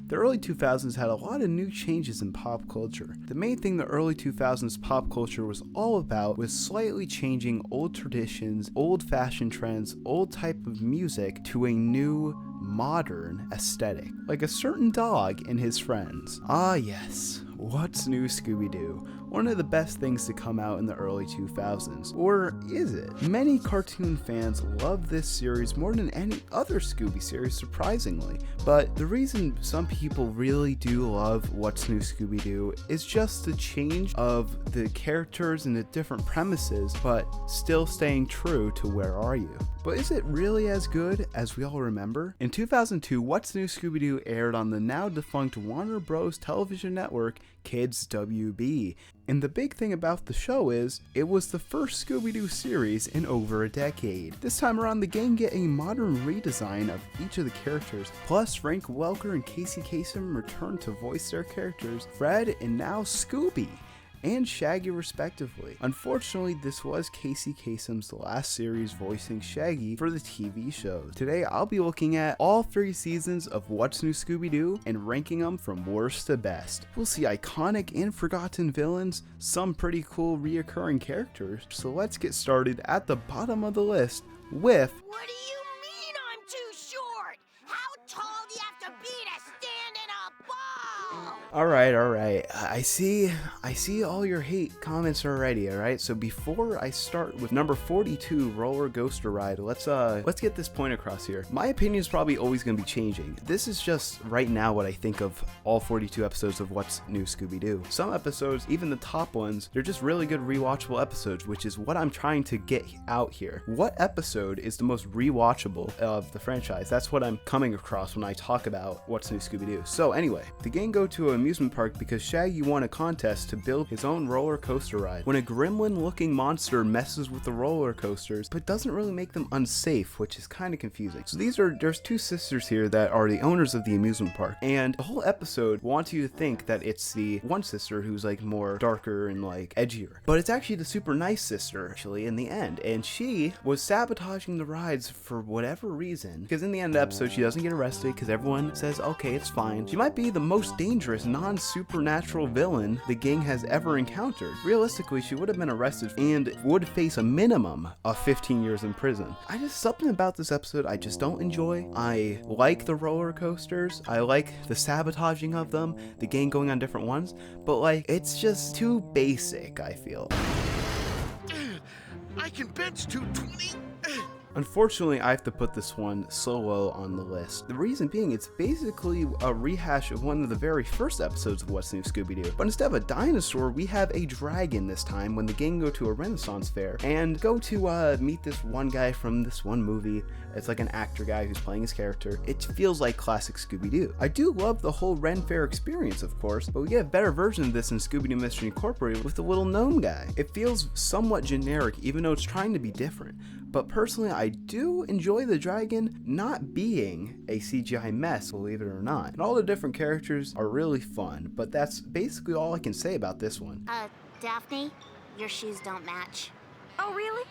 The early 2000s had a lot of new changes in pop culture. The main thing the early 2000s pop culture was all about was slightly changing old traditions, old fashion trends, old type of music to a new, modern aesthetic, like a certain dog and his friends. Ah yes, what's new Scooby Doo? One of the best things to come out in the early 2000s. Or is it? Many cartoon fans love this series more than any other Scooby series, surprisingly. But the reason some people really do love What's New Scooby Doo is just the change of the characters and the different premises, but still staying true to Where Are You? But is it really as good as we all remember? In 2002, What's New Scooby Doo aired on the now defunct Warner Bros. Television network, Kids WB. And the big thing about the show is, it was the first Scooby-Doo series in over a decade. This time around, the gang get a modern redesign of each of the characters, plus Frank Welker and Casey Kasem return to voice their characters, Fred and now Scooby and Shaggy respectively. Unfortunately, this was Casey Kasem's last series voicing Shaggy for the TV shows. Today, I'll be looking at all 3 seasons of What's New Scooby-Doo and ranking them from worst to best. We'll see iconic and forgotten villains, some pretty cool reoccurring characters, so let's get started at the bottom of the list with... What do you mean I'm too short? How tall do you have to be to stand in a ball? Alright, I see all your hate comments already, alright? So before I start with number 42, Roller Coaster Ride, let's get this point across here. My opinion is probably always going to be changing. This is just right now what I think of all 42 episodes of What's New Scooby-Doo. Some episodes, even the top ones, they're just really good rewatchable episodes, which is what I'm trying to get out here. What episode is the most rewatchable of the franchise? That's what I'm coming across when I talk about What's New Scooby-Doo. So anyway, the gang go to an amusement park because Shaggy won a contest to build his own roller coaster ride. When a gremlin-looking monster messes with the roller coasters, but doesn't really make them unsafe, which is kind of confusing. So there's 2 sisters here that are the owners of the amusement park, and the whole episode wants you to think that it's the one sister who's like more darker and like edgier, but it's actually the super nice sister actually in the end, and she was sabotaging the rides for whatever reason, because in the end of the episode she doesn't get arrested because everyone says okay, it's fine. She might be the most dangerous non-supernatural villain the gang has ever encountered. Realistically, she would have been arrested and would face a minimum of 15 years in prison. Something about this episode I just don't enjoy. I like the roller coasters, I like the sabotaging of them, the gang going on different ones, but like, it's just too basic, I feel. I can bench 220. Unfortunately, I have to put this one so low on the list. The reason being, it's basically a rehash of one of the very first episodes of What's New Scooby-Doo. But instead of a dinosaur, we have a dragon this time when the gang go to a Renaissance fair and go to meet this one guy from this one movie. It's like an actor guy who's playing his character. It feels like classic Scooby-Doo. I do love the whole Ren Fair experience, of course, but we get a better version of this in Scooby-Doo Mystery Incorporated with the little gnome guy. It feels somewhat generic, even though it's trying to be different. But personally, I do enjoy the dragon not being a CGI mess, believe it or not. And all the different characters are really fun, but that's basically all I can say about this one. Daphne, your shoes don't match. Oh, really?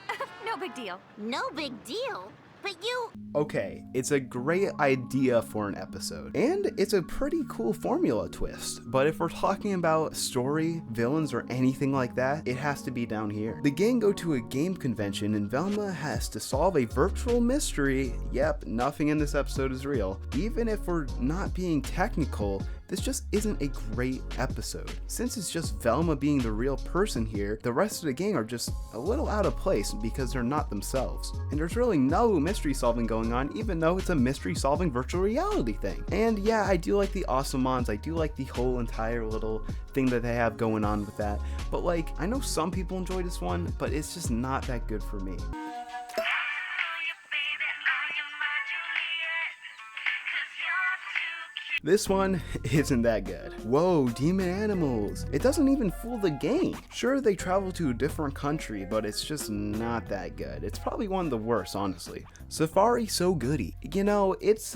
No big deal. No big deal? But you... Okay, it's a great idea for an episode, and it's a pretty cool formula twist, but if we're talking about story, villains, or anything like that, it has to be down here. The gang go to a game convention, and Velma has to solve a virtual mystery. Yep, nothing in this episode is real. Even if we're not being technical, this just isn't a great episode. Since it's just Velma being the real person here, the rest of the gang are just a little out of place because they're not themselves. And there's really no mystery solving going on, even though it's a mystery solving virtual reality thing. And yeah, I do like the Awesomons, I do like the whole entire little thing that they have going on with that. But like, I know some people enjoy this one, but it's just not that good for me. This one isn't that good. Whoa, demon animals. It doesn't even fool the gang. Sure, they travel to a different country, but it's just not that good. It's probably one of the worst, honestly. Safari So Goody. You know, it's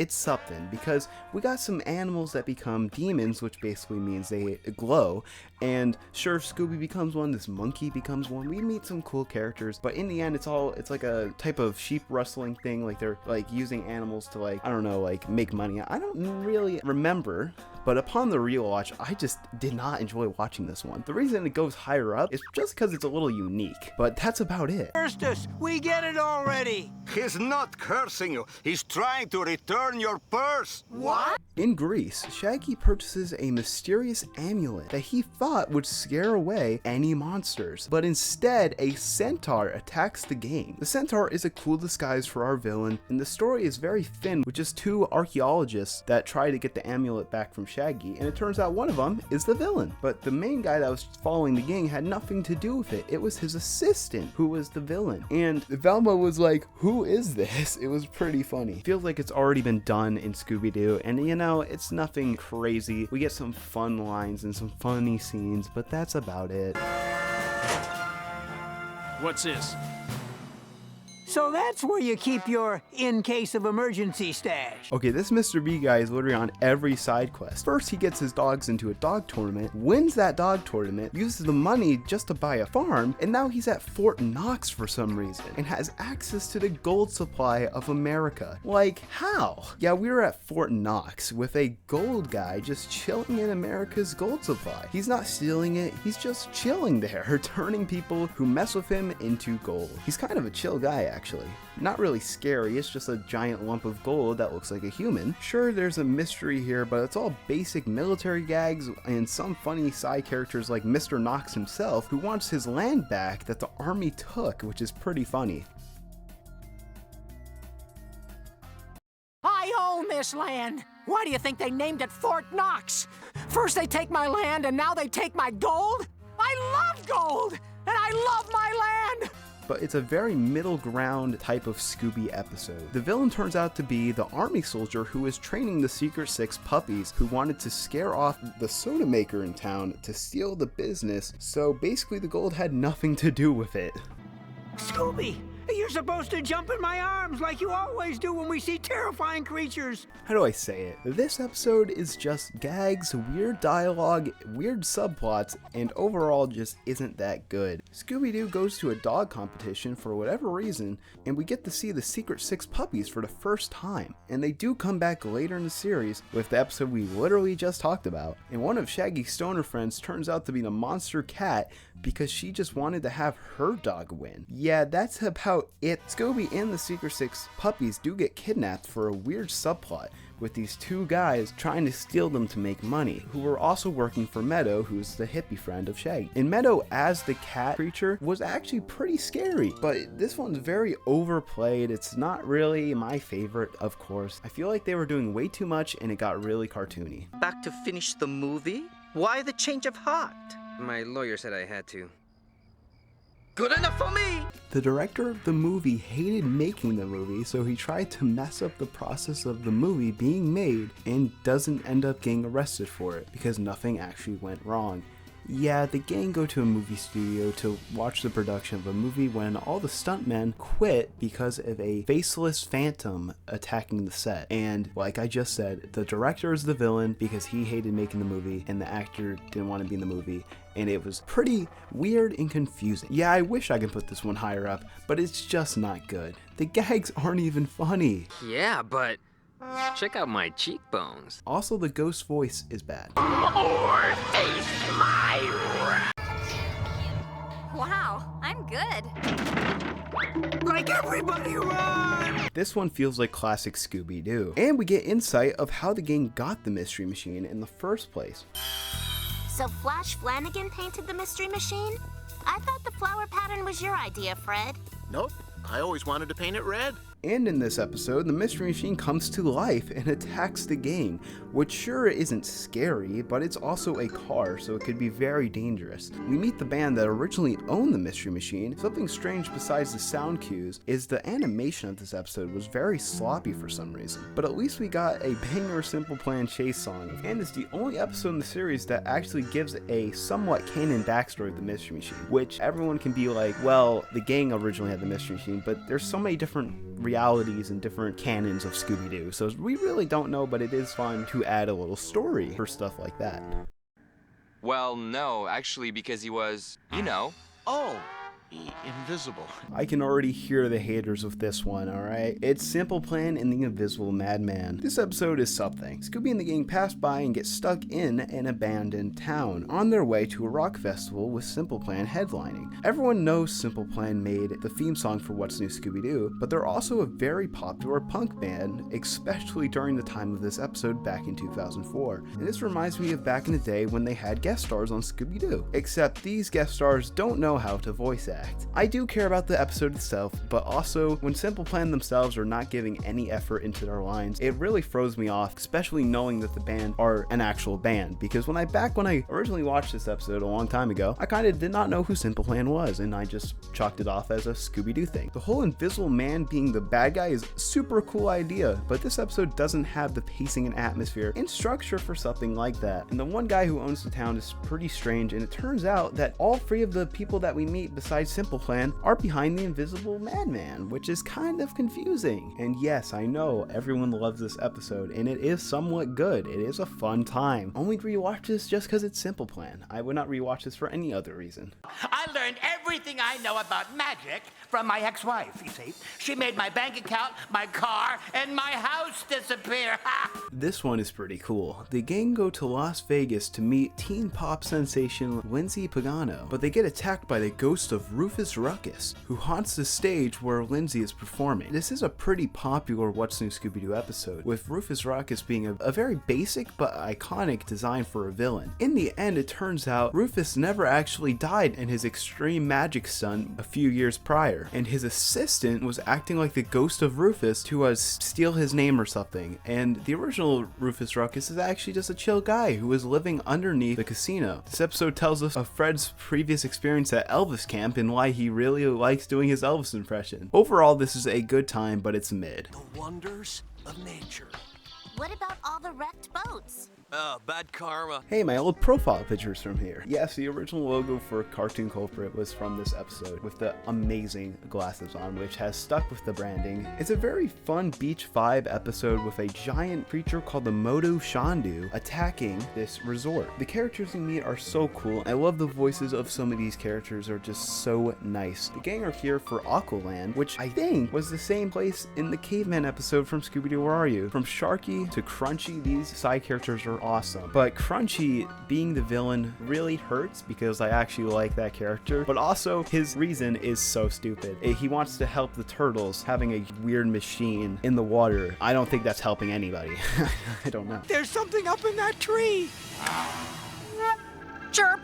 it's something, because we got some animals that become demons, which basically means they glow, and sure, Scooby becomes one, this monkey becomes one, we meet some cool characters, but in the end, it's like a type of sheep rustling thing, like they're like using animals to, like, I don't know, like make money. I don't really remember, but upon the rewatch, I just did not enjoy watching this one. The reason it goes higher up is just because it's a little unique, but that's about it. Us, we get it already. He's not cursing you. He's trying to return your purse. What? In Greece, Shaggy purchases a mysterious amulet that he thought would scare away any monsters, but instead a centaur attacks the gang. The centaur is a cool disguise for our villain, and the story is very thin with just two archaeologists that try to get the amulet back from Shaggy, and it turns out one of them is the villain. But the main guy that was following the gang had nothing to do with it. It was his assistant who was the villain. And Velma was like, who is this? It was pretty funny. Feels like it's already been done in Scooby Doo, and you know, it's nothing crazy. We get some fun lines and some funny scenes, but that's about it. What's this? So that's where you keep your in case of emergency stash. Okay, this Mr. B guy is literally on every side quest. First, he gets his dogs into a dog tournament, wins that dog tournament, uses the money just to buy a farm, and now he's at Fort Knox for some reason, and has access to the gold supply of America. Like, how? Yeah, we were at Fort Knox with a gold guy just chilling in America's gold supply. He's not stealing it, he's just chilling there, turning people who mess with him into gold. He's kind of a chill guy, actually. Not really scary, it's just a giant lump of gold that looks like a human. Sure, there's a mystery here, but it's all basic military gags and some funny side characters like Mr. Knox himself, who wants his land back that the army took, which is pretty funny. I own this land. Why do you think they named it Fort Knox? First they take my land and now they take my gold? I love gold, and I love my land. But it's a very middle ground type of Scooby episode. The villain turns out to be the army soldier who is training the Secret Six puppies who wanted to scare off the soda maker in town to steal the business, so basically the gold had nothing to do with it. Scooby, you're supposed to jump in my arms like you always do when we see terrifying creatures. How do I say it? This episode is just gags, weird dialogue, weird subplots, and overall just isn't that good. Scooby-Doo goes to a dog competition for whatever reason, and we get to see the Secret Six puppies for the first time. And they do come back later in the series with the episode we literally just talked about. And one of Shaggy's stoner friends turns out to be the monster cat because she just wanted to have her dog win. Yeah, that's about it. Scooby and the Secret Six puppies do get kidnapped for a weird subplot with these two guys trying to steal them to make money, who were also working for Meadow, who's the hippie friend of Shaggy. And Meadow as the cat creature was actually pretty scary, but this one's very overplayed. It's not really my favorite, of course. I feel like they were doing way too much and it got really cartoony. Back to finish the movie? Why the change of heart? My lawyer said I had to. Good enough for me! The director of the movie hated making the movie, so he tried to mess up the process of the movie being made and doesn't end up getting arrested for it because nothing actually went wrong. Yeah, the gang go to a movie studio to watch the production of a movie when all the stuntmen quit because of a faceless phantom attacking the set. And like I just said, the director is the villain because he hated making the movie and the actor didn't want to be in the movie. And it was pretty weird and confusing. Yeah, I wish I could put this one higher up, but it's just not good. The gags aren't even funny. Yeah, but check out my cheekbones. Also, the ghost voice is bad. Wow, I'm good. Like everybody run! This one feels like classic Scooby Doo. And we get insight of how the gang got the Mystery Machine in the first place. So Flash Flanagan painted the Mystery Machine? I thought the flower pattern was your idea, Fred. Nope, I always wanted to paint it red. And in this episode, the Mystery Machine comes to life and attacks the gang, which sure isn't scary, but it's also a car, so it could be very dangerous. We meet the band that originally owned the Mystery Machine. Something strange besides the sound cues is the animation of this episode was very sloppy for some reason, but at least we got a banger Simple Plan chase song, and it's the only episode in the series that actually gives a somewhat canon backstory of the Mystery Machine, which everyone can be like, well, the gang originally had the Mystery Machine, but there's so many different realities and different canons of Scooby Doo. So we really don't know, but it is fun to add a little story for stuff like that. Well, no, actually, because he was, you know. Oh, invisible. I can already hear the haters with this one, alright? It's Simple Plan and the Invisible Madman. This episode is something. Scooby and the gang pass by and get stuck in an abandoned town, on their way to a rock festival with Simple Plan headlining. Everyone knows Simple Plan made the theme song for What's New Scooby Doo, but they're also a very popular punk band, especially during the time of this episode back in 2004. And this reminds me of back in the day when they had guest stars on Scooby Doo, except these guest stars don't know how to voice act. I do care about the episode itself, but also when Simple Plan themselves are not giving any effort into their lines, it really throws me off, especially knowing that the band are an actual band, because when I originally watched this episode a long time ago, I kind of did not know who Simple Plan was, and I just chalked it off as a Scooby-Doo thing. The whole Invisible Man being the bad guy is a super cool idea, but this episode doesn't have the pacing and atmosphere and structure for something like that. And the one guy who owns the town is pretty strange, and it turns out that all three of the people that we meet besides Simple Plan are behind the Invisible Madman, which is kind of confusing. And yes, I know everyone loves this episode, and it is somewhat good. It is a fun time. Only rewatch this just because it's Simple Plan. I would not rewatch this for any other reason. I learned everything I know about magic from my ex-wife, you see. She made my bank account, my car, and my house disappear. This one is pretty cool. The gang go to Las Vegas to meet teen pop sensation Lindsay Pagano, but they get attacked by the ghost of Rufus Ruckus, who haunts the stage where Lindsay is performing. This is a pretty popular What's New Scooby Doo episode, with Rufus Ruckus being a very basic but iconic design for a villain. In the end, it turns out Rufus never actually died in his extreme magic stunt a few years prior, and his assistant was acting like the ghost of Rufus to steal his name or something, and the original Rufus Ruckus is actually just a chill guy who was living underneath the casino. This episode tells us of Fred's previous experience at Elvis camp and why he really likes doing his Elvis impression. Overall, this is a good time, but it's mid. The wonders of nature. What about all the wrecked boats? Oh, bad karma. Hey, my old profile picture's from here. Yes, the original logo for Cartoon Culprit was from this episode, with the amazing glasses on, which has stuck with the branding. It's a very fun beach vibe episode with a giant creature called the Moto Shandu attacking this resort. The characters we meet are so cool. I love the voices of some of these characters are just so nice. The gang are here for Aqualand, which I think was the same place in the Caveman episode from Scooby Doo Where Are You? From Sharky to Crunchy, these side characters are awesome. But Crunchy being the villain really hurts because I actually like that character, but also his reason is so stupid. He wants to help the turtles having a weird machine in the water. I don't think that's helping anybody. I don't know. There's something up in that tree. Chirp.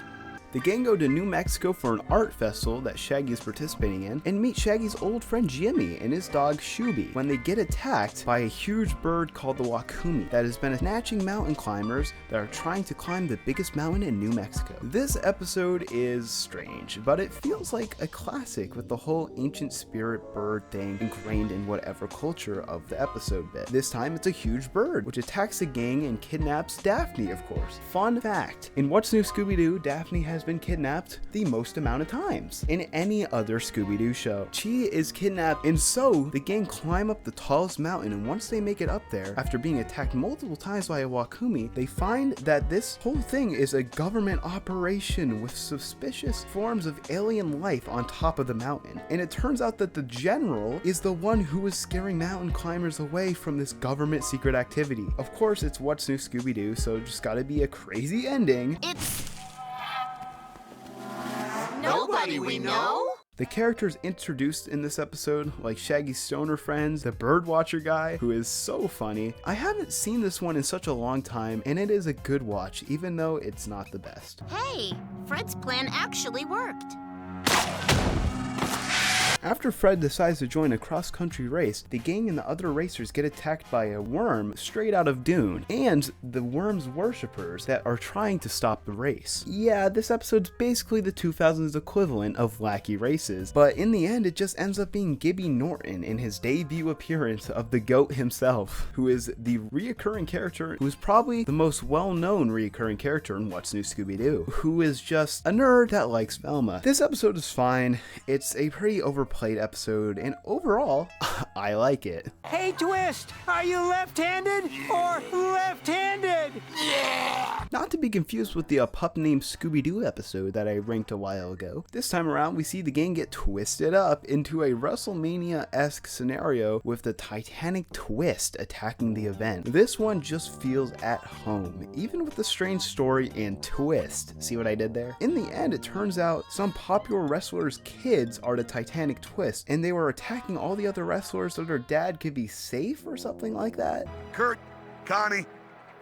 The gang go to New Mexico for an art festival that Shaggy is participating in and meet Shaggy's old friend Jimmy and his dog Scooby when they get attacked by a huge bird called the Wakumi that has been snatching mountain climbers that are trying to climb the biggest mountain in New Mexico. This episode is strange, but it feels like a classic with the whole ancient spirit bird thing ingrained in whatever culture of the episode bit. This time it's a huge bird which attacks the gang and kidnaps Daphne, of course. Fun fact, in What's New Scooby Doo, Daphne has been kidnapped the most amount of times in any other Scooby-Doo show. She is kidnapped, and so the gang climb up the tallest mountain, and once they make it up there, after being attacked multiple times by a Wakumi, they find that this whole thing is a government operation with suspicious forms of alien life on top of the mountain. And it turns out that the general is the one who was scaring mountain climbers away from this government secret activity. Of course, it's What's New Scooby-Doo, so it's just gotta be a crazy ending. It's nobody we know? The characters introduced in this episode, like Shaggy's stoner friends, the birdwatcher guy, who is so funny. I haven't seen this one in such a long time, and it is a good watch, even though it's not the best. Hey, Fred's plan actually worked. After Fred decides to join a cross-country race, the gang and the other racers get attacked by a worm straight out of Dune, and the worm's worshippers that are trying to stop the race. Yeah, this episode's basically the 2000s equivalent of Wacky Races, but in the end it just ends up being Gibby Norton in his debut appearance of the GOAT himself, who is the reoccurring character, who is probably the most well-known reoccurring character in What's New Scooby Doo, who is just a nerd that likes Velma. This episode is fine. It's a pretty overpowered overplayed episode, and overall, I like it. Hey, Twist, are you left-handed or left-handed? Not to be confused with the pup named Scooby Doo episode that I ranked a while ago. This time around, we see the gang get twisted up into a WrestleMania-esque scenario with the Titanic twist attacking the event. This one just feels at home, even with the strange story and twist. See what I did there? In the end, it turns out some popular wrestlers' kids are the Titanic twist, and they were attacking all the other wrestlers so their dad could be safe or something like that. Kurt, Connie,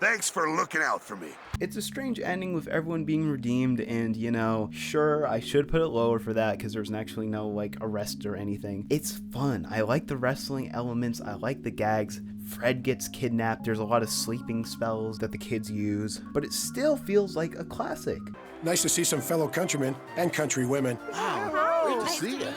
thanks for looking out for me. It's a strange ending with everyone being redeemed, and you know, sure, I should put it lower for that because there's actually no like arrest or anything. It's fun. I like the wrestling elements. I like the gags. Fred gets kidnapped. There's a lot of sleeping spells that the kids use, but it still feels like a classic. Nice to see some fellow countrymen and country women. Wow, great to see you.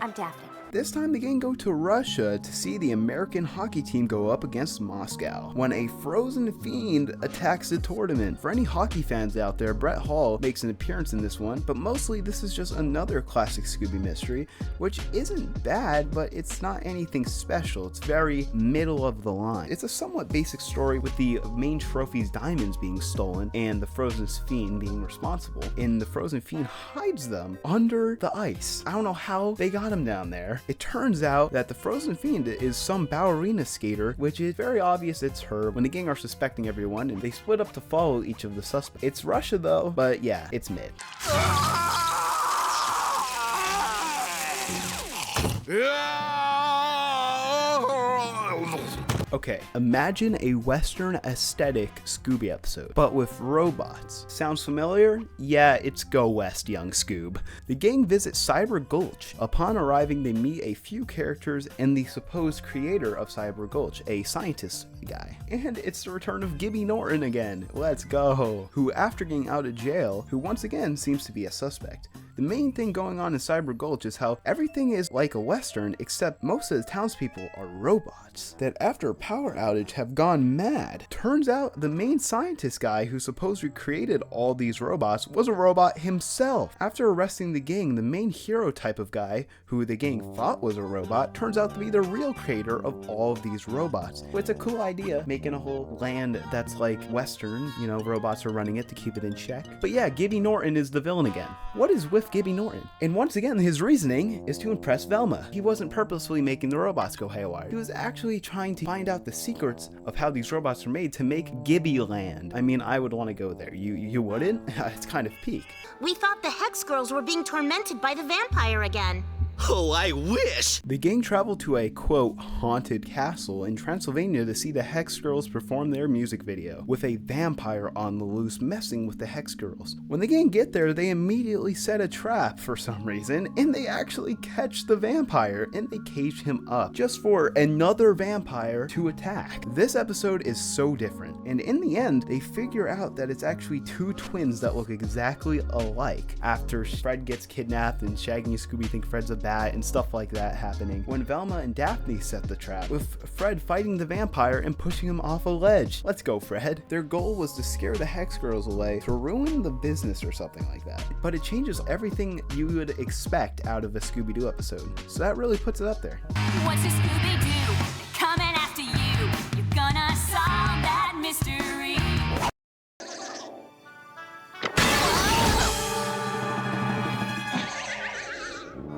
I'm Daphne. This time the gang go to Russia to see the American hockey team go up against Moscow when a frozen fiend attacks the tournament. For any hockey fans out there, Brett Hall makes an appearance in this one, but mostly this is just another classic Scooby mystery, which isn't bad, but it's not anything special. It's very middle of the line. It's a somewhat basic story with the main trophy's diamonds being stolen and the frozen fiend being responsible, and the frozen fiend hides them under the ice. I don't know how they got him down there. It turns out that the frozen fiend is some ballerina skater, which is very obvious it's her when the gang are suspecting everyone and they split up to follow each of the suspects. It's Russia though, but yeah, it's mid. Okay, imagine a Western aesthetic Scooby episode, but with robots. Sounds familiar? Yeah, it's Go West, young Scoob. The gang visits Cyber Gulch. Upon arriving, they meet a few characters and the supposed creator of Cyber Gulch, a scientist guy. And it's the return of Gibby Norton again. Let's go. Who, after getting out of jail, who once again seems to be a suspect. The main thing going on in Cyber Gulch is how everything is like a Western, except most of the townspeople are robots that after a power outage have gone mad. Turns out the main scientist guy who supposedly created all these robots was a robot himself. After arresting the gang, the main hero type of guy, who the gang thought was a robot, turns out to be the real creator of all of these robots. Well, it's a cool idea, making a whole land that's like Western, you know, robots are running it to keep it in check. But yeah, Gibby Norton is the villain again. What is with Gibby Norton? And once again, his reasoning is to impress Velma. He wasn't purposefully making the robots go haywire. He was actually trying to find out the secrets of how these robots are made to make Gibby Land. I mean, I would want to go there. You wouldn't? It's kind of peak. We thought the Hex Girls were being tormented by the vampire again. Oh, I wish! The gang traveled to a, quote, haunted castle in Transylvania to see the Hex Girls perform their music video, with a vampire on the loose messing with the Hex Girls. When the gang get there, they immediately set a trap for some reason, and they actually catch the vampire, and they cage him up, just for another vampire to attack. This episode is so different, and in the end, they figure out that it's actually two twins that look exactly alike, after Fred gets kidnapped and Shaggy and Scooby think Fred's a bat and stuff like that happening when Velma and Daphne set the trap, with Fred fighting the vampire and pushing him off a ledge. Let's go, Fred. Their goal was to scare the Hex Girls away to ruin the business or something like that. But it changes everything you would expect out of a Scooby Doo episode. So that really puts it up there. What's a Scooby Doo? Coming after you. You're gonna solve that mystery.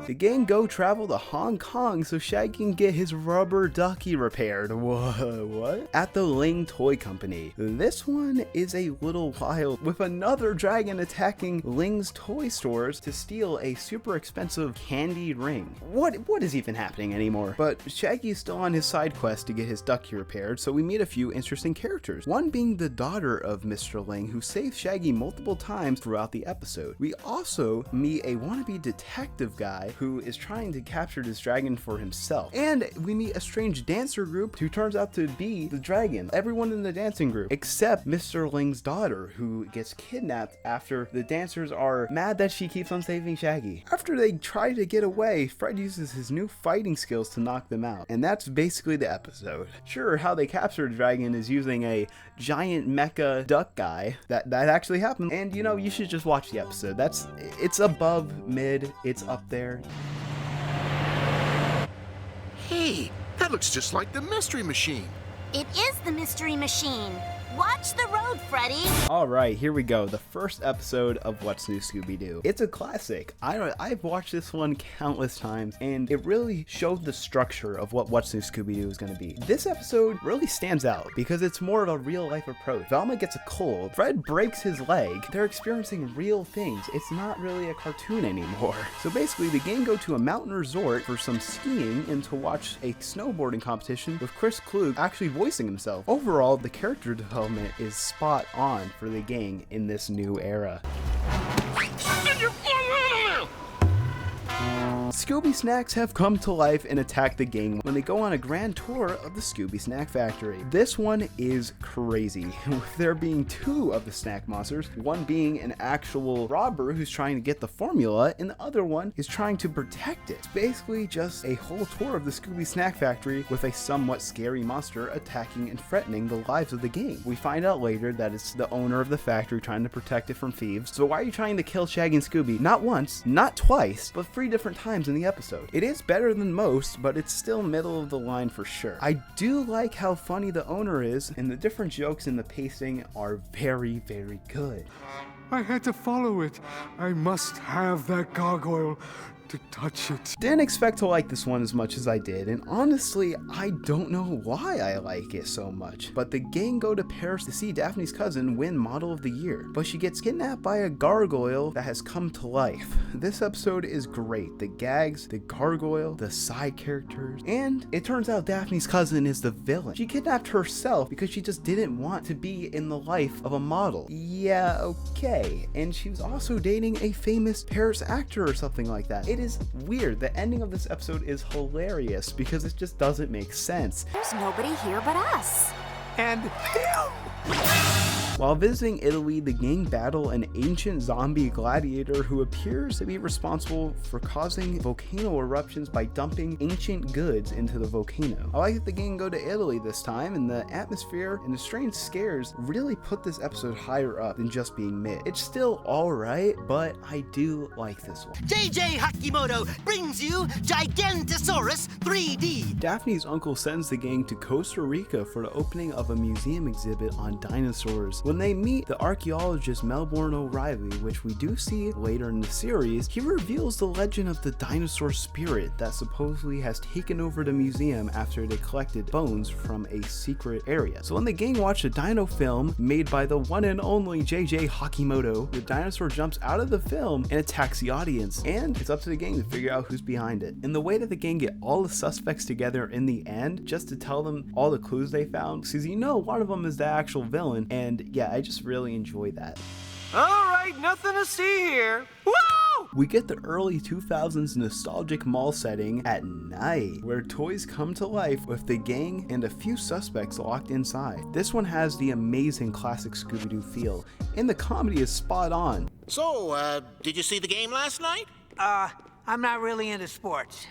The gang go travel to Hong Kong so Shaggy can get his rubber ducky repaired. What? At the Ling Toy Company. This one is a little wild, with another dragon attacking Ling's toy stores to steal a super expensive candy ring. What is even happening anymore? But Shaggy is still on his side quest to get his ducky repaired, so we meet a few interesting characters. One being the daughter of Mr. Ling, who saves Shaggy multiple times throughout the episode. We also meet a wannabe detective guy who is trying to capture this dragon for himself. And we meet a strange dancer group who turns out to be the dragon. Everyone in the dancing group, except Mr. Ling's daughter, who gets kidnapped after the dancers are mad that she keeps on saving Shaggy. After they try to get away, Fred uses his new fighting skills to knock them out. And that's basically the episode. Sure, how they capture the dragon is using a giant mecha duck guy. That actually happened. And you know, you should just watch the episode. It's above mid, it's up there. Hey, that looks just like the Mystery Machine. It is the Mystery Machine. Watch the road, Freddy. Alright, here we go. The first episode of What's New Scooby Doo. It's a classic. I've watched this one countless times, and it really showed the structure of what What's New Scooby Doo is going to be. This episode really stands out because it's more of a real life approach. Velma gets a cold, Fred breaks his leg, they're experiencing real things. It's not really a cartoon anymore. So basically, the gang go to a mountain resort for some skiing and to watch a snowboarding competition with Chris Klug actually voicing himself. Overall, the character development is spot on for the gang in this new era. Scooby snacks have come to life and attack the gang when they go on a grand tour of the Scooby Snack Factory. This one is crazy, with there being two of the snack monsters, one being an actual robber who's trying to get the formula, and the other one is trying to protect it. It's basically just a whole tour of the Scooby Snack Factory with a somewhat scary monster attacking and threatening the lives of the gang. We find out later that it's the owner of the factory trying to protect it from thieves. So why are you trying to kill Shaggy and Scooby? Not once, not twice, but 3 different times in the episode. It is better than most, but it's still middle of the line for sure. I do like how funny the owner is, and the different jokes in the pacing are very, very good. I had to follow it. I must have that gargoyle to touch it. Didn't expect to like this one as much as I did, and honestly, I don't know why I like it so much. But the gang go to Paris to see Daphne's cousin win Model of the Year, but she gets kidnapped by a gargoyle that has come to life. This episode is great. The gags, the gargoyle, the side characters, and it turns out Daphne's cousin is the villain. She kidnapped herself because she just didn't want to be in the life of a model. Yeah, okay. And she was also dating a famous Paris actor or something like that. It is weird. The ending of this episode is hilarious because it just doesn't make sense. There's nobody here but us. And him! While visiting Italy, the gang battle an ancient zombie gladiator who appears to be responsible for causing volcano eruptions by dumping ancient goods into the volcano. I like that the gang go to Italy this time, and the atmosphere and the strange scares really put this episode higher up than just being mid. It's still alright, but I do like this one. JJ Hakimoto brings you Gigantosaurus 3D. Daphne's uncle sends the gang to Costa Rica for the opening of a museum exhibit on dinosaurs. When they meet the archaeologist Melbourne O'Reilly, which we do see later in the series, he reveals the legend of the dinosaur spirit that supposedly has taken over the museum after they collected bones from a secret area. So when the gang watch a dino film made by the one and only JJ Hakimoto, the dinosaur jumps out of the film and attacks the audience, and it's up to the gang to figure out who's behind it. And the way that the gang get all the suspects together in the end just to tell them all the clues they found, because you know one of them is the actual villain, and yeah, I just really enjoy that. Alright, nothing to see here. Woo! We get the early 2000s nostalgic mall setting at night, where toys come to life with the gang and a few suspects locked inside. This one has the amazing classic Scooby Doo feel, and the comedy is spot on. So, did you see the game last night? I'm not really into sports.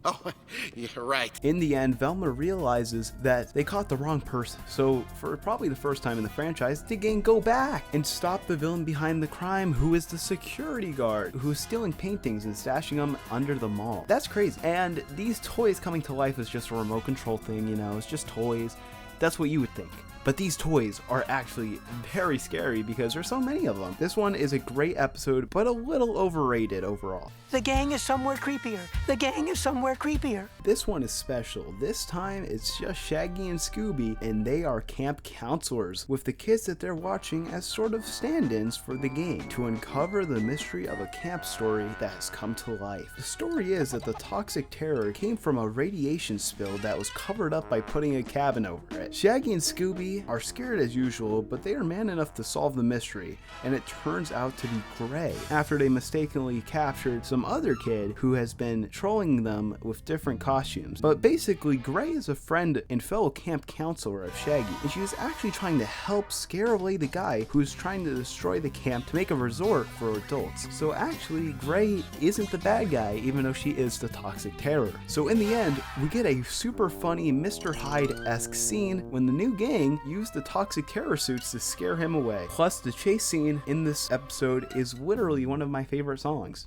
Oh, yeah, right. In the end, Velma realizes that they caught the wrong person. So, for probably the first time in the franchise, the gang go back and stop the villain behind the crime, who is the security guard, who's stealing paintings and stashing them under the mall. That's crazy. And these toys coming to life is just a remote control thing, you know, it's just toys. That's what you would think. But these toys are actually very scary because there's so many of them. This one is a great episode, but a little overrated overall. The gang is somewhere creepier. The gang is somewhere creepier. This one is special. This time it's just Shaggy and Scooby, and they are camp counselors, with the kids that they're watching as sort of stand-ins for the gang to uncover the mystery of a camp story that has come to life. The story is that the toxic terror came from a radiation spill that was covered up by putting a cabin over it. Shaggy and Scooby are scared as usual, but they are man enough to solve the mystery, and it turns out to be Gray, after they mistakenly captured some other kid who has been trolling them with different costumes. But basically, Gray is a friend and fellow camp counselor of Shaggy, and she was actually trying to help scare away the guy who's trying to destroy the camp to make a resort for adults. So actually, Gray isn't the bad guy, even though she is the toxic terror. So in the end, we get a super funny Mr. Hyde-esque scene when the new gang use the toxic terror suits to scare him away. Plus, the chase scene in this episode is literally one of my favorite songs.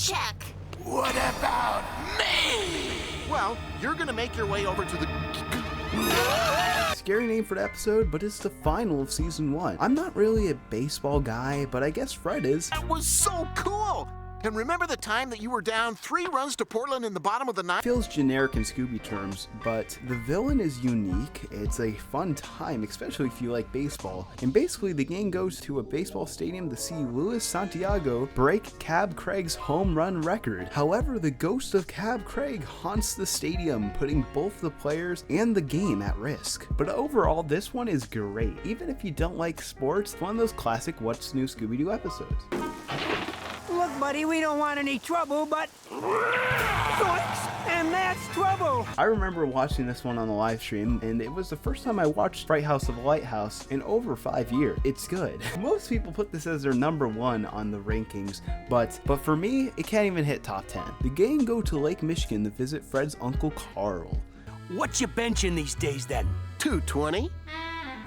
check. What about me? Well, you're gonna make your way over to the... Scary name for the episode, but it's the final of season 1. I'm not really a baseball guy, but I guess Fred is. That was so cool! And remember the time that you were down 3 runs to Portland in the bottom of the 9th? Feels generic in Scooby terms, but the villain is unique. It's a fun time, especially if you like baseball. And basically, the gang goes to a baseball stadium to see Luis Santiago break Cab Craig's home run record. However, the ghost of Cab Craig haunts the stadium, putting both the players and the game at risk. But overall, this one is great. Even if you don't like sports, it's one of those classic What's New Scooby Doo episodes. Look, buddy, we don't want any trouble, but... Zoinks! And that's trouble! I remember watching this one on the live stream, and it was the first time I watched Fright House of the Lighthouse in over 5 years. It's good. Most people put this as their #1 on the rankings, but for me, it can't even hit top 10. The gang go to Lake Michigan to visit Fred's Uncle Carl. What you benching these days, then? 220?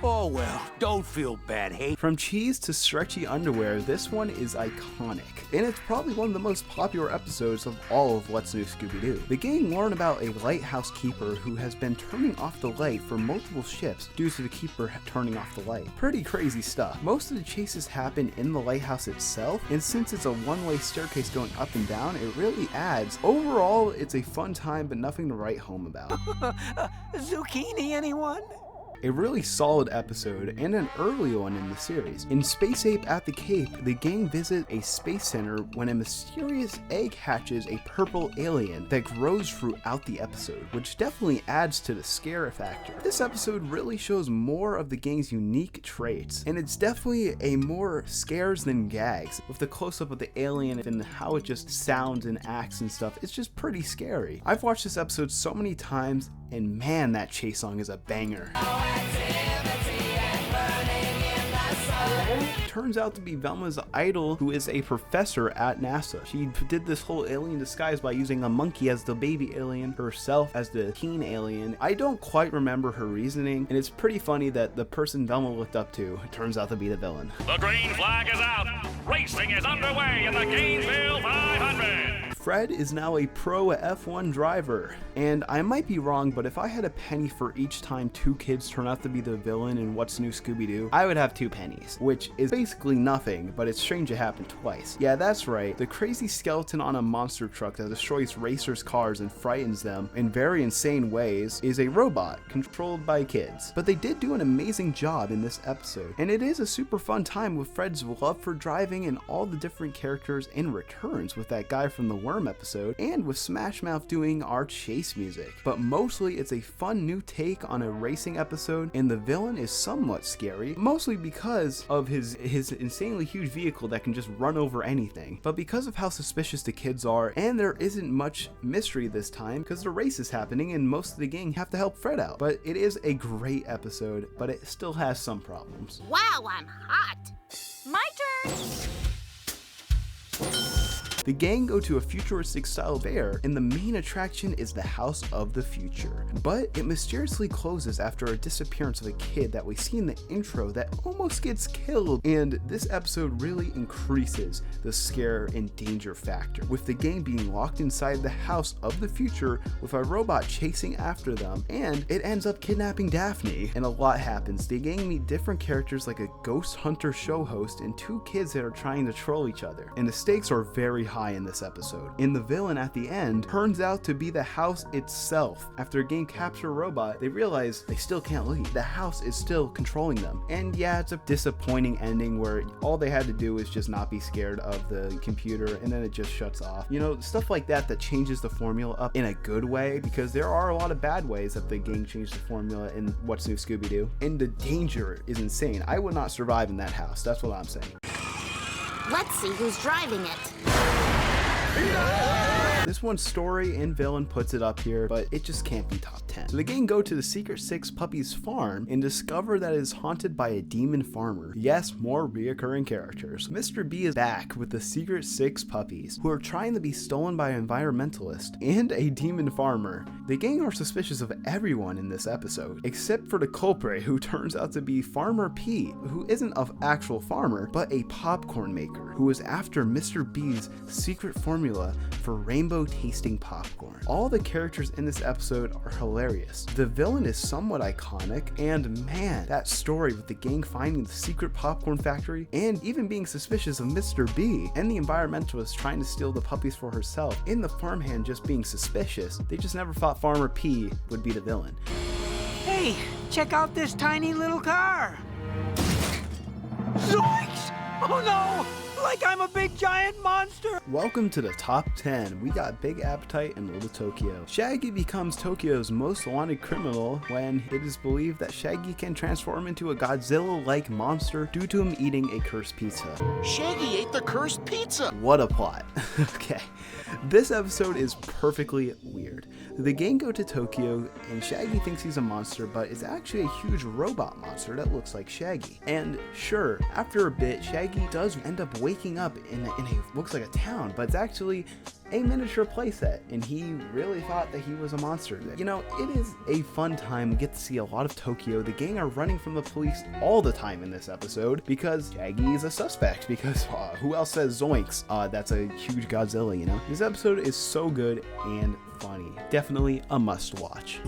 Oh, well, don't feel bad, hey? From cheese to stretchy underwear, this one is iconic, and it's probably one of the most popular episodes of all of What's New Scooby Doo. The gang learn about a lighthouse keeper who has been turning off the light for multiple ships due to the keeper turning off the light. Pretty crazy stuff. Most of the chases happen in the lighthouse itself, and since it's a one-way staircase going up and down, it really adds. Overall, it's a fun time, but nothing to write home about. Zucchini, anyone? A really solid episode, and an early one in the series. In Space Ape at the Cape, the gang visit a space center when a mysterious egg hatches a purple alien that grows throughout the episode, which definitely adds to the scare factor. This episode really shows more of the gang's unique traits, and it's definitely a more scares than gags, with the close-up of the alien and how it just sounds and acts and stuff. It's just pretty scary. I've watched this episode so many times, and man, that chase song is a banger. Turns out to be Velma's idol, who is a professor at NASA. She did this whole alien disguise by using a monkey as the baby alien, herself as the teen alien. I don't quite remember her reasoning, and it's pretty funny that the person Velma looked up to turns out to be the villain. The green flag is out. Racing is underway in the Gainesville 500. Fred is now a pro F1 driver, and I might be wrong, but if I had a penny for each time 2 kids turn out to be the villain in What's New Scooby Doo, I would have 2 pennies, which is basically nothing, but it's strange it happened twice. Yeah, that's right, the crazy skeleton on a monster truck that destroys racers' cars and frightens them in very insane ways is a robot controlled by kids. But they did do an amazing job in this episode, and it is a super fun time with Fred's love for driving and all the different characters and returns with that guy from the Worm episode, and with Smash Mouth doing our chase music. But mostly it's a fun new take on a racing episode, and the villain is somewhat scary, mostly because of his insanely huge vehicle that can just run over anything. But because of how suspicious the kids are, and there isn't much mystery this time because the race is happening and most of the gang have to help Fred out. But it is a great episode, but it still has some problems. Wow, I'm hot. My turn. The gang go to a futuristic style fair, and the main attraction is the House of the Future. But it mysteriously closes after a disappearance of a kid that we see in the intro that almost gets killed, and this episode really increases the scare and danger factor, with the gang being locked inside the House of the Future with a robot chasing after them, and it ends up kidnapping Daphne, and a lot happens. The gang meet different characters like a ghost hunter show host and 2 kids that are trying to troll each other, and the stakes are very high in this episode. And the villain at the end turns out to be the house itself. After a game capture a robot, they realize they still can't leave. The house is still controlling them. And yeah, it's a disappointing ending where all they had to do is just not be scared of the computer, and then it just shuts off. You know, stuff like that changes the formula up in a good way, because there are a lot of bad ways that the gang changed the formula in What's New Scooby Doo. And the danger is insane. I would not survive in that house. That's what I'm saying. Let's see who's driving it. This one's story and villain puts it up here, but it just can't be top 10. 10. So the gang go to the Secret Six Puppies farm and discover that it is haunted by a demon farmer. Yes, more reoccurring characters. Mr. B is back with the Secret Six Puppies, who are trying to be stolen by an environmentalist and a demon farmer. The gang are suspicious of everyone in this episode, except for the culprit, who turns out to be Farmer P, who isn't an actual farmer, but a popcorn maker, who is after Mr. B's secret formula for rainbow tasting popcorn. All the characters in this episode are hilarious. The villain is somewhat iconic, and man, that story with the gang finding the secret popcorn factory and even being suspicious of Mr. B and the environmentalist trying to steal the puppies for herself, and the farmhand just being suspicious. They just never thought Farmer P would be the villain. Hey, check out this tiny little car. Zoinks! Oh no! Like I'm a big giant monster! Welcome to the top 10. We got Big Appetite and Little Tokyo. Shaggy becomes Tokyo's most wanted criminal when it is believed that Shaggy can transform into a Godzilla-like monster due to him eating a cursed pizza. Shaggy ate the cursed pizza! What a plot. Okay. This episode is perfectly weird. The gang go to Tokyo and Shaggy thinks he's a monster, but it's actually a huge robot monster that looks like Shaggy. And sure, after a bit, Shaggy does end up waking up in a looks like a town, but it's actually a miniature playset, and he really thought that he was a monster. You know, it is a fun time. We get to see a lot of Tokyo. The gang are running from the police all the time in this episode because Shaggy is a suspect, because who else says zoinks? That's a huge Godzilla, you know? This episode is so good and funny. Definitely a must watch.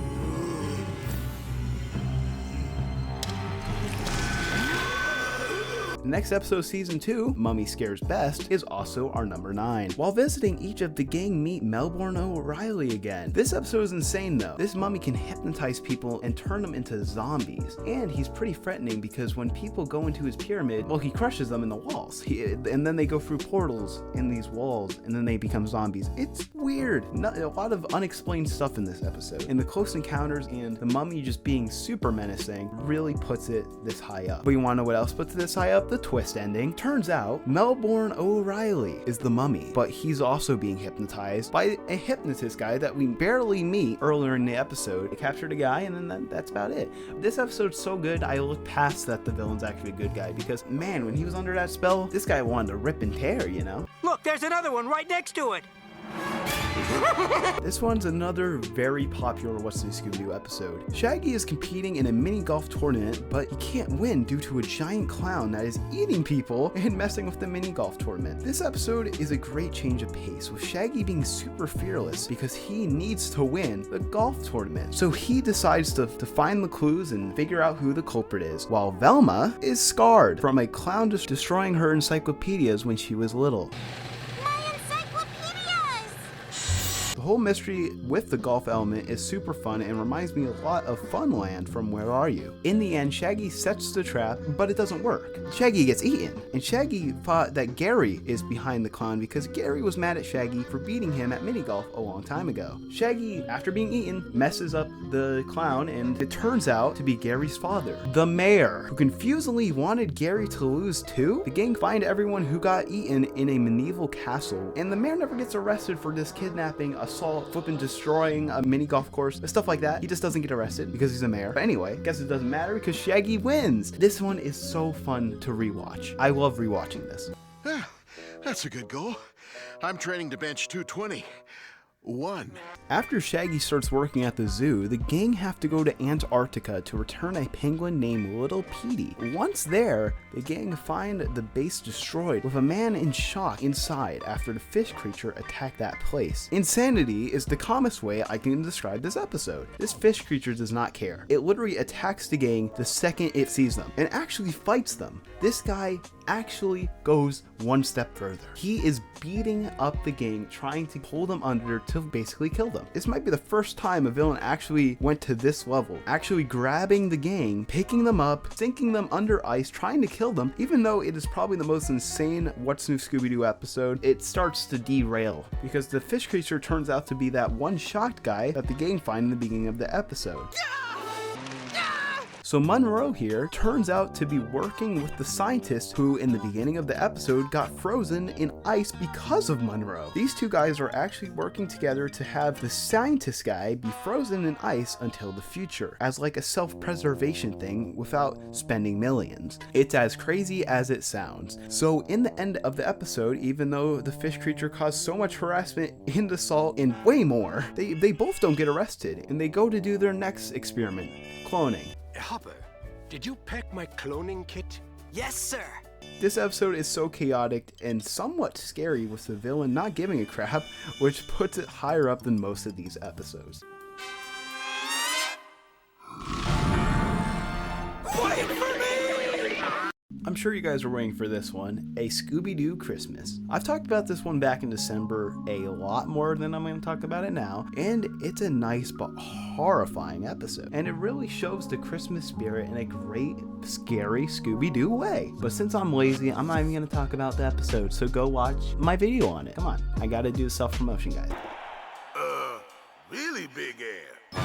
Next episode, season 2, Mummy Scares Best, is also our number 9. While visiting, each of the gang meet Melbourne O'Reilly again. This episode is insane though. This mummy can hypnotize people and turn them into zombies. And he's pretty threatening because when people go into his pyramid, well, he crushes them in the walls. And then they go through portals in these walls and then they become zombies. It's weird. A lot of unexplained stuff in this episode. And the close encounters and the mummy just being super menacing really puts it this high up. But you wanna know what else puts it this high up? The twist ending. Turns out Melbourne O'Reilly is the mummy, but he's also being hypnotized by a hypnotist guy that we barely meet earlier in the episode. They captured a guy and then that's about it. This episode's so good, I look past that the villain's actually a good guy because man, when he was under that spell, this guy wanted to rip and tear, you know? Look, there's another one right next to it. This one's another very popular What's New Scooby Doo episode. Shaggy is competing in a mini golf tournament, but he can't win due to a giant clown that is eating people and messing with the mini golf tournament. This episode is a great change of pace, with Shaggy being super fearless because he needs to win the golf tournament. So he decides to find the clues and figure out who the culprit is, while Velma is scarred from a clown just destroying her encyclopedias when she was little. The whole mystery with the golf element is super fun and reminds me a lot of Funland from Where Are You? In the end, Shaggy sets the trap, but it doesn't work. Shaggy gets eaten, and Shaggy thought that Gary is behind the clown because Gary was mad at Shaggy for beating him at mini golf a long time ago. Shaggy, after being eaten, messes up the clown, and it turns out to be Gary's father, the mayor, who confusingly wanted Gary to lose too. The gang find everyone who got eaten in a medieval castle, and the mayor never gets arrested for this kidnapping, assault, flipping, destroying a mini golf course, stuff like that. He just doesn't get arrested because he's a mayor. But anyway, guess it doesn't matter because Shaggy wins. This one is so fun to rewatch. I love rewatching this. That's a good goal. I'm training to bench 220. After Shaggy starts working at the zoo, the gang have to go to Antarctica to return a penguin named Little Petey. Once there, the gang find the base destroyed with a man in shock inside after the fish creature attacked that place. Insanity is the calmest way I can describe this episode. This fish creature does not care. It literally attacks the gang the second it sees them and actually fights them. This guy actually goes one step further. He is beating up the gang, trying to pull them under to basically kill them. This might be the first time a villain actually went to this level, actually grabbing the gang, picking them up, sinking them under ice, trying to kill them. Even though it is probably the most insane What's New Scooby Doo episode, it starts to derail because the fish creature turns out to be that one shocked guy that the gang find in the beginning of the episode. So Monroe here turns out to be working with the scientist who in the beginning of the episode got frozen in ice because of Monroe. These two guys are actually working together to have the scientist guy be frozen in ice until the future, as like a self-preservation thing without spending millions. It's as crazy as it sounds. So in the end of the episode, even though the fish creature caused so much harassment in the salt and way more, they both don't get arrested and they go to do their next experiment, cloning. Hopper, did you pack my cloning kit? Yes, sir. This episode is so chaotic and somewhat scary with the villain not giving a crap, which puts it higher up than most of these episodes. Wait for me! I'm sure you guys are waiting for this one, a Scooby Doo Christmas. I've talked about this one back in December a lot more than I'm going to talk about it now, and it's a nice but horrifying episode, and it really shows the Christmas spirit in a great, scary Scooby Doo way. But since I'm lazy, I'm not even going to talk about the episode, so go watch my video on it. Come on, I got to do self-promotion, guys. Really big air.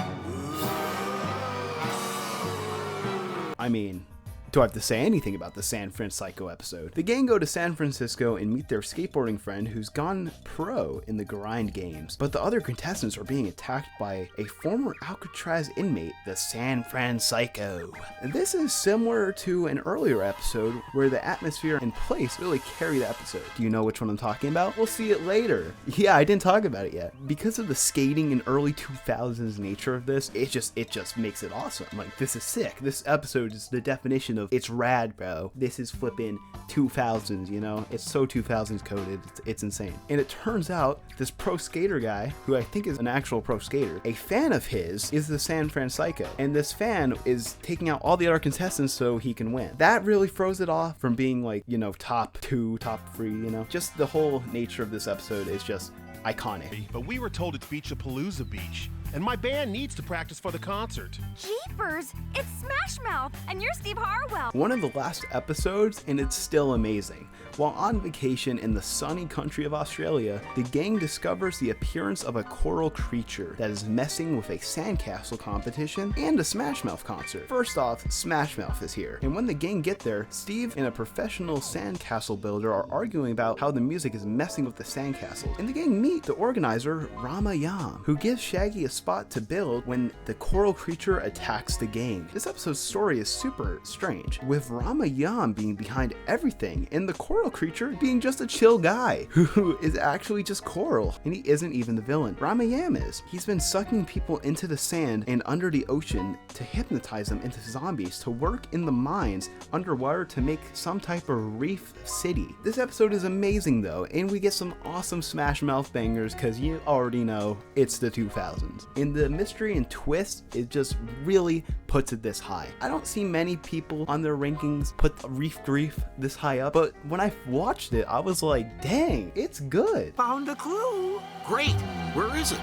I mean, do I have to say anything about the San Francisco episode? The gang go to San Francisco and meet their skateboarding friend who's gone pro in the grind games, but the other contestants are being attacked by a former Alcatraz inmate, the San Francisco. This is similar to an earlier episode where the atmosphere and place really carry the episode. Do you know which one I'm talking about? We'll see it later. Yeah, I didn't talk about it yet. Because of the skating and early 2000s nature of this, it just makes it awesome. Like, this is sick. This episode is the definition of it's rad, bro. This is flipping 2000s, you know? It's so 2000s coded. It's insane. And it turns out this pro skater guy, who I think is an actual pro skater, a fan of his is the San Francisco. And this fan is taking out all the other contestants so he can win. That really throws it off from being like, you know, top 2, top 3, you know? Just the whole nature of this episode is just iconic. But we were told it's Beach-a-Palooza Beach, and my band needs to practice for the concert. Jeepers! It's Smash Mouth, and you're Steve Harwell. One of the last episodes, and it's still amazing. While on vacation in the sunny country of Australia, the gang discovers the appearance of a coral creature that is messing with a sandcastle competition and a Smash Mouth concert. First off, Smash Mouth is here, and when the gang get there, Steve and a professional sandcastle builder are arguing about how the music is messing with the sandcastle, and the gang meet the organizer, Rama Yam, who gives Shaggy a spot to build when the coral creature attacks the gang. This episode's story is super strange, with Rama Yam being behind everything and the coral creature being just a chill guy who is actually just coral, and he isn't even the villain. Rama Yam is. He's been sucking people into the sand and under the ocean to hypnotize them into zombies to work in the mines underwater to make some type of reef city. This episode is amazing though, and we get some awesome Smash Mouth bangers because you already know it's the 2000s. And the mystery and twist, it just really puts it this high. I don't see many people on their rankings put Reef Grief this high up, but when I watched it, I was like, dang, it's good. Found a clue. Great. Where is it?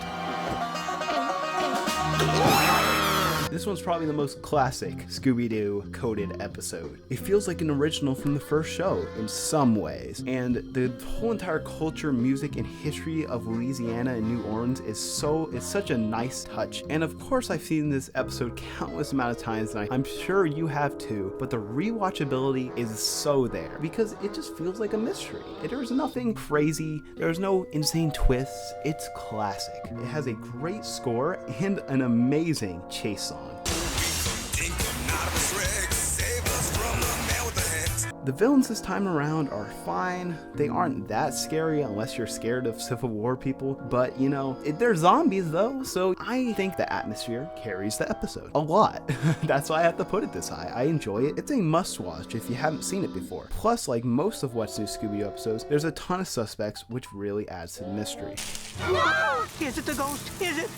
This one's probably the most classic Scooby-Doo coded episode. It feels like an original from the first show in some ways, and the whole entire culture, music, and history of Louisiana and New Orleans is such a nice touch. And of course I've seen this episode countless amount of times, and I'm sure you have too, but the rewatchability is so there because it just feels like a mystery. There's nothing crazy, there's no insane twists, it's classic. It has a great score and an amazing chase song. The villains this time around are fine. They aren't that scary unless you're scared of Civil War people, but you know, they're zombies though, so I think the atmosphere carries the episode a lot. That's why I have to put it this high. I enjoy it. It's a must watch if you haven't seen it before. Plus, like most of What's New Scooby-Doo episodes, there's a ton of suspects, which really adds to the mystery. No! Is it the ghost? Is it?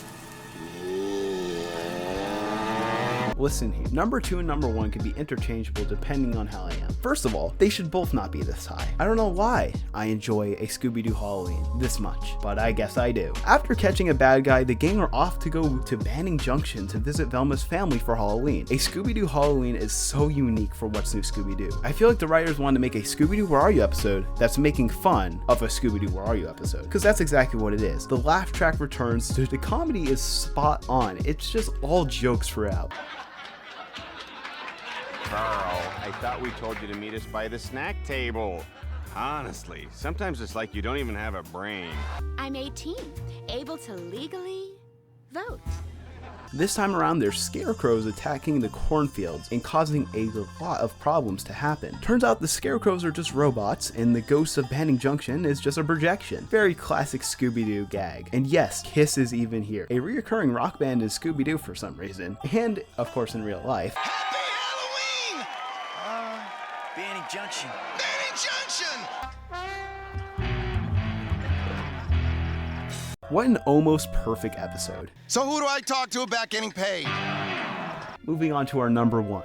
Listen here, number 2 and number 1 can be interchangeable depending on how I am. First of all, they should both not be this high. I don't know why I enjoy a Scooby-Doo Halloween this much, but I guess I do. After catching a bad guy, the gang are off to go to Banning Junction to visit Velma's family for Halloween. A Scooby-Doo Halloween is so unique for What's New Scooby-Doo. I feel like the writers wanted to make a Scooby-Doo Where Are You episode that's making fun of a Scooby-Doo Where Are You episode, because that's exactly what it is. The laugh track returns, the comedy is spot on. It's just all jokes throughout. Carl, I thought we told you to meet us by the snack table. Honestly, sometimes it's like you don't even have a brain. I'm 18, able to legally vote. This time around, there's scarecrows attacking the cornfields and causing a lot of problems to happen. Turns out the scarecrows are just robots, and the ghost of Banning Junction is just a projection. Very classic Scooby Doo gag. And yes, Kiss is even here. A reoccurring rock band is Scooby Doo for some reason, and of course in real life. Happy Halloween! Banning Junction. Banning Junction! What an almost perfect episode. So who do I talk to about getting paid? Moving on to our number 1.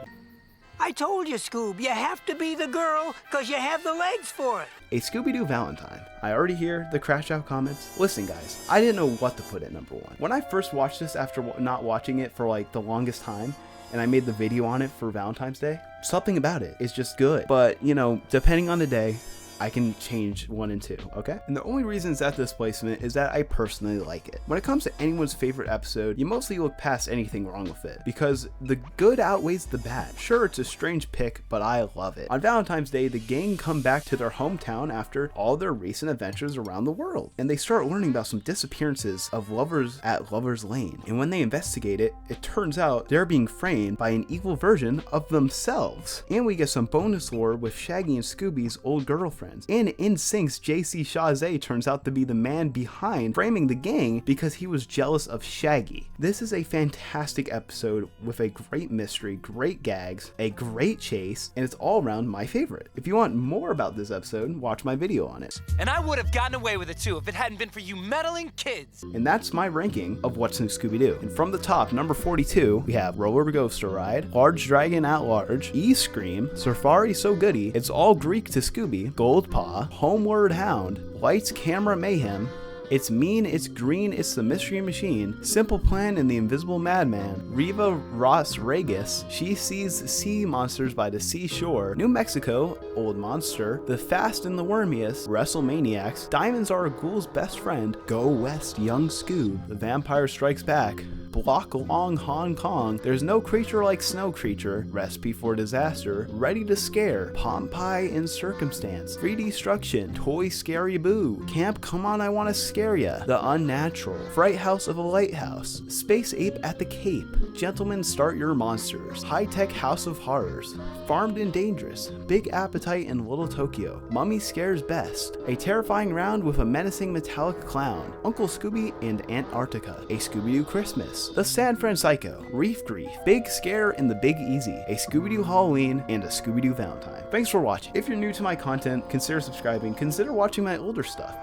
I told you, Scoob, you have to be the girl because you have the legs for it. A Scooby Doo Valentine. I already hear the crash out comments. Listen guys, I didn't know what to put at number 1. When I first watched this after not watching it for like the longest time, and I made the video on it for Valentine's Day, something about it is just good. But, you know, depending on the day, I can change 1 and 2, okay? And the only reason it's at this placement is that I personally like it. When it comes to anyone's favorite episode, you mostly look past anything wrong with it, because the good outweighs the bad. Sure, it's a strange pick, but I love it. On Valentine's Day, the gang come back to their hometown after all their recent adventures around the world, and they start learning about some disappearances of lovers at Lover's Lane. And when they investigate it, it turns out they're being framed by an evil version of themselves. And we get some bonus lore with Shaggy and Scooby's old girlfriend. And NSYNC's JC Chazé turns out to be the man behind framing the gang because he was jealous of Shaggy. This is a fantastic episode with a great mystery, great gags, a great chase, and it's all around my favorite. If you want more about this episode, watch my video on it. And I would have gotten away with it too if it hadn't been for you meddling kids. And that's my ranking of What's New Scooby Doo. And from the top, number 42, we have Roller Coaster Ride, Large Dragon at Large, E-Scream, Safari So Goody, It's All Greek to Scooby, Gold Paw, Homeward Hound, Lights Camera Mayhem, It's Mean, It's Green, It's the Mystery Machine, Simple Plan and the Invisible Madman, Riva Ross Regis, She Sees Sea Monsters by the Seashore, New Mexico, Old Monster, The Fast and the Wormiest, WrestleManiacs, Diamonds Are a Ghoul's Best Friend, Go West Young Scoob, The Vampire Strikes Back, Block Along Hong Kong, There's No Creature Like Snow Creature, Recipe for Disaster, Ready to Scare, Pompeii in Circumstance, Free Destruction, Toy Scary Boo, Camp Come On I Wanna Scare Ya, The Unnatural, Fright House of a Lighthouse, Space Ape at the Cape, Gentlemen Start Your Monsters, High Tech House of Horrors, Farmed and Dangerous, Big Appetite in Little Tokyo, Mummy Scares Best, A Terrifying Round with a Menacing Metallic Clown, Uncle Scooby and Antarctica, A Scooby-Doo Christmas, The San Francisco, Reef Grief, Big Scare and the Big Easy, A Scooby-Doo Halloween, and A Scooby-Doo Valentine. Thanks for watching. If you're new to my content, consider subscribing, consider watching my older stuff.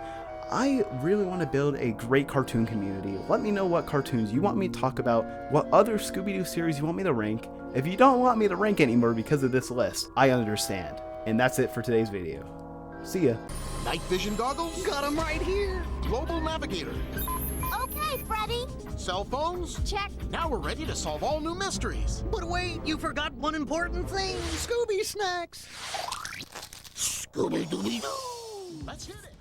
I really want to build a great cartoon community. Let me know what cartoons you want me to talk about, what other Scooby-Doo series you want me to rank. If you don't want me to rank anymore because of this list, I understand. And that's it for today's video. See ya. Night vision goggles? Got them right here. Global navigator. Okay, Freddy. Cell phones? Check. Now we're ready to solve all new mysteries. But wait, you forgot one important thing. Scooby snacks. Scooby-Dooby-Doo. Let's hit it.